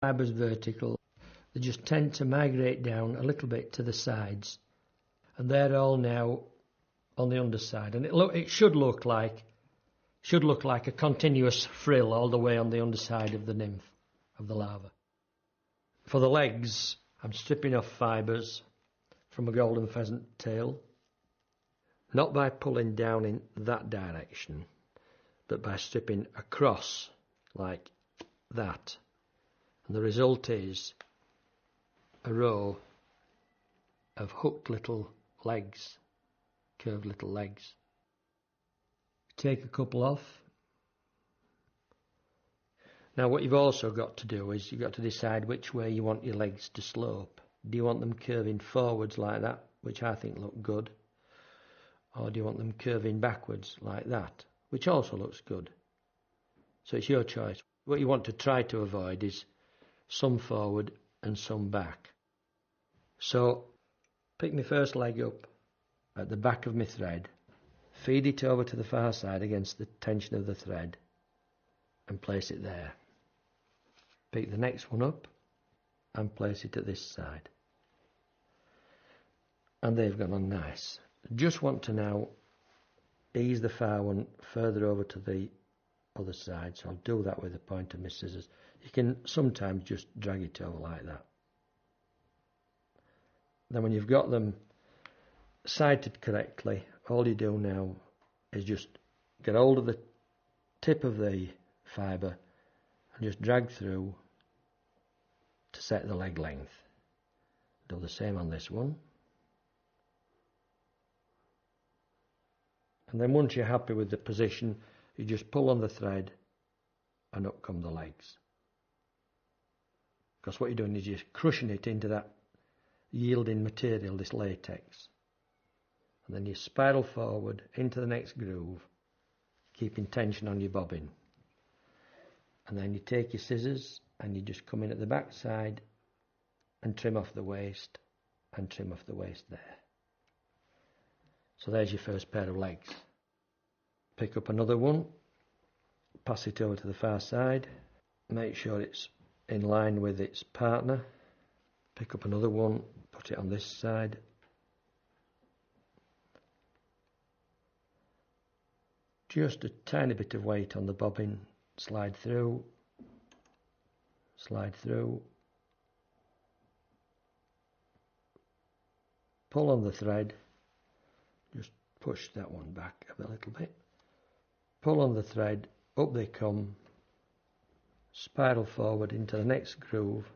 fibres vertical, they just tend to migrate down a little bit to the sides, and they're all now on the underside, and it should look like a continuous frill all the way on the underside of the nymph, of the larva. For the legs, I'm stripping off fibres from a golden pheasant tail, not by pulling down in that direction, but by stripping across like that. And the result is a row of hooked little legs, curved little legs. Take a couple off. Now what you've also got to do is you've got to decide which way you want your legs to slope. Do you want them curving forwards like that, which I think look good, or do you want them curving backwards like that, which also looks good? So it's your choice. What you want to try to avoid is some forward and some back. So pick my first leg up at the back of my thread, feed it over to the far side against the tension of the thread, and place it there. Pick the next one up and place it at this side. And they've gone on nice. Just want to now ease the far one further over to the other side, so I'll do that with the point of my scissors. You can sometimes just drag it over like that. Then when you've got them sighted correctly, all you do now is just get hold of the tip of the fibre and just drag through to set the leg length. Do the same on this one. And then once you're happy with the position, you just pull on the thread and up come the legs. Because what you're doing is you're crushing it into that yielding material, this latex. And then you spiral forward into the next groove, keeping tension on your bobbin. And then you take your scissors and you just come in at the back side and trim off the waist and trim off the waist there. So there's your first pair of legs. Pick up another one, pass it over to the far side, make sure it's in line with its partner. Pick up another one, put it on this side. Just a tiny bit of weight on the bobbin, slide through, pull on the thread, just push that one back a little bit, pull on the thread, up they come, spiral forward into the next groove,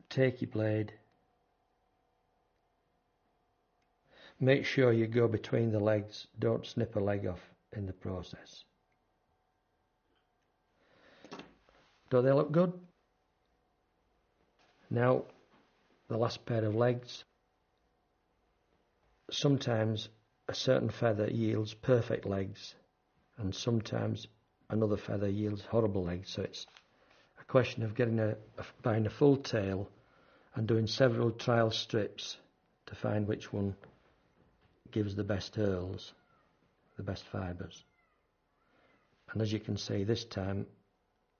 take your blade, make sure you go between the legs, don't snip a leg off in the process. Don't they look good? Now the last pair of legs. Sometimes a certain feather yields perfect legs and sometimes another feather yields horrible legs, so it's a question of buying a full tail and doing several trial strips to find which one gives the best hurls, the best fibres. And as you can see, this time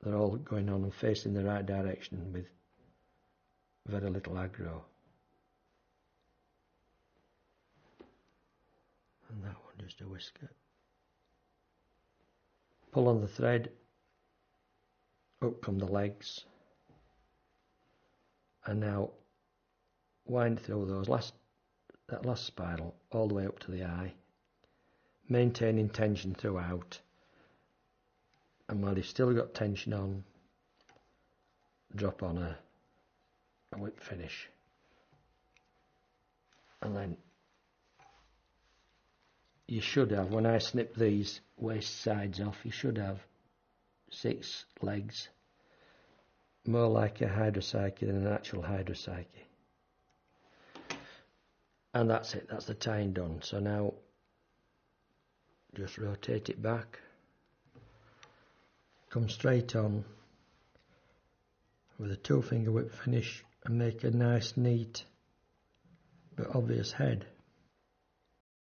they're all going on and facing the right direction with very little aggro. And that one just a whisker. Pull on the thread, up come the legs, and now wind through that last spiral all the way up to the eye, maintaining tension throughout, and while you've still got tension on, drop on a whip finish, and then you should have, when I snip these waist sides off, you should have 6 legs, more like a hydropsyche than an actual hydropsyche. And that's it, that's the tying done. So now just rotate it back, come straight on with a 2-finger whip finish and make a nice, neat but obvious head.